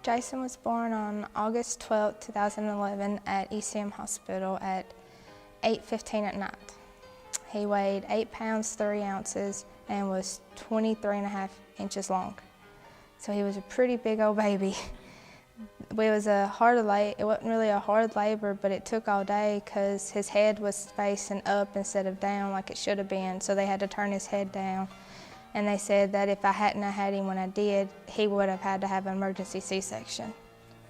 Jayson was born on August 12, 2011 at ECM Hospital at 8:15 at night. He weighed 8 pounds 3 ounces and was 23.5 inches long. So he was a pretty big old baby. It wasn't really a hard labor, but it took all day because his head was facing up instead of down like it should have been, so they had to turn his head down. And they said that if I hadn't had him when I did, he would have had to have an emergency C-section.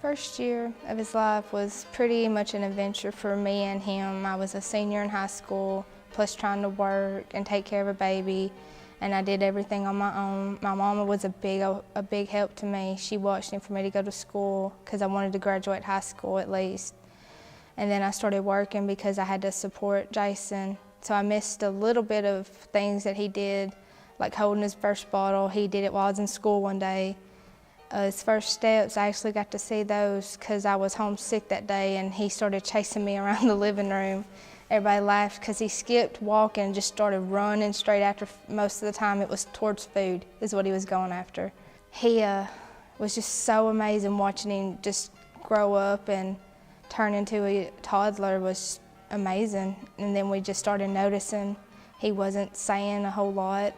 First year of his life was pretty much an adventure for me and him. I was a senior in high school, plus trying to work and take care of a baby, and I did everything on my own. My mama was a big help to me. She watched him for me to go to school because I wanted to graduate high school at least. And then I started working because I had to support Jayson. So I missed a little bit of things that he did, like holding his first bottle. He did it while I was in school one day. His first steps, I actually got to see those because I was homesick that day and he started chasing me around the living room. Everybody laughed because he skipped walking and just started running straight after. Most of the time it was towards food is what he was going after. He was just so amazing. Watching him just grow up and turn into a toddler was amazing. And then we just started noticing he wasn't saying a whole lot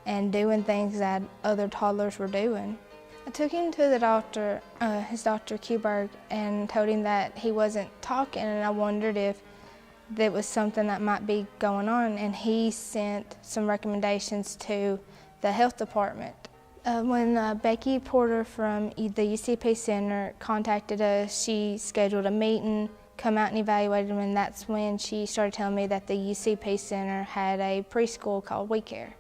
and doing things that other toddlers were doing. I took him to the doctor, his Dr. Kuberg, and told him that he wasn't talking, and I wondered if there was something that might be going on, and he sent some recommendations to the health department. When Becky Porter from the UCP Center contacted us, she scheduled a meeting, come out and evaluated him, and that's when she started telling me that the UCP Center had a preschool called We Care,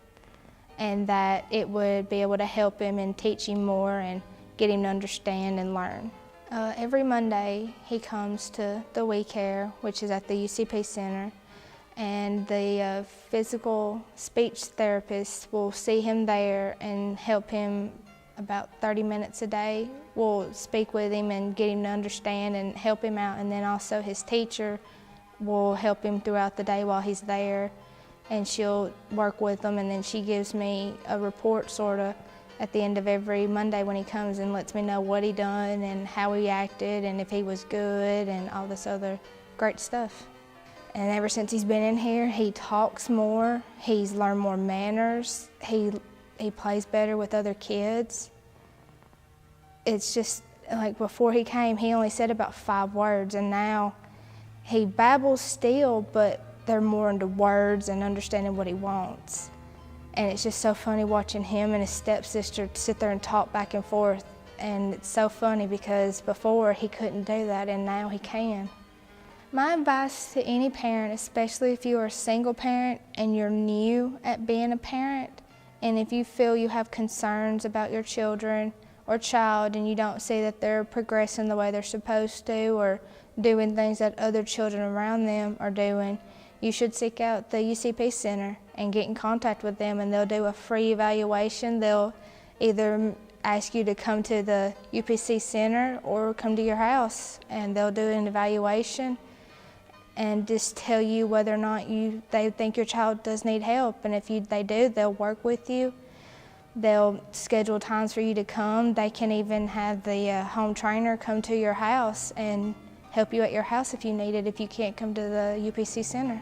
and that it would be able to help him and teach him more and get him to understand and learn. Every Monday he comes to the We Care, which is at the UCP Center, and the physical speech therapist will see him there and help him about 30 minutes a day. We'll speak with him and get him to understand and help him out, and then also his teacher will help him throughout the day while he's there, and she'll work with him, and then she gives me a report sorta at the end of every Monday when he comes and lets me know what he done and how he acted and if he was good and all this other great stuff. And ever since he's been in here, he talks more, he's learned more manners, he plays better with other kids. It's just like before he came, he only said about 5 words, and now he babbles still, but they're more into words and understanding what he wants. And it's just so funny watching him and his stepsister sit there and talk back and forth. And it's so funny because before he couldn't do that and now he can. My advice to any parent, especially if you are a single parent and you're new at being a parent, and if you feel you have concerns about your children or child and you don't see that they're progressing the way they're supposed to or doing things that other children around them are doing, you should seek out the UCP Center and get in contact with them, and they'll do a free evaluation. They'll either ask you to come to the UPC Center or come to your house, and they'll do an evaluation and just tell you whether or not they think your child does need help. And if they do, they'll work with you. They'll schedule times for you to come. They can even have the home trainer come to your house and help you at your house if you need it, if you can't come to the UPC Center.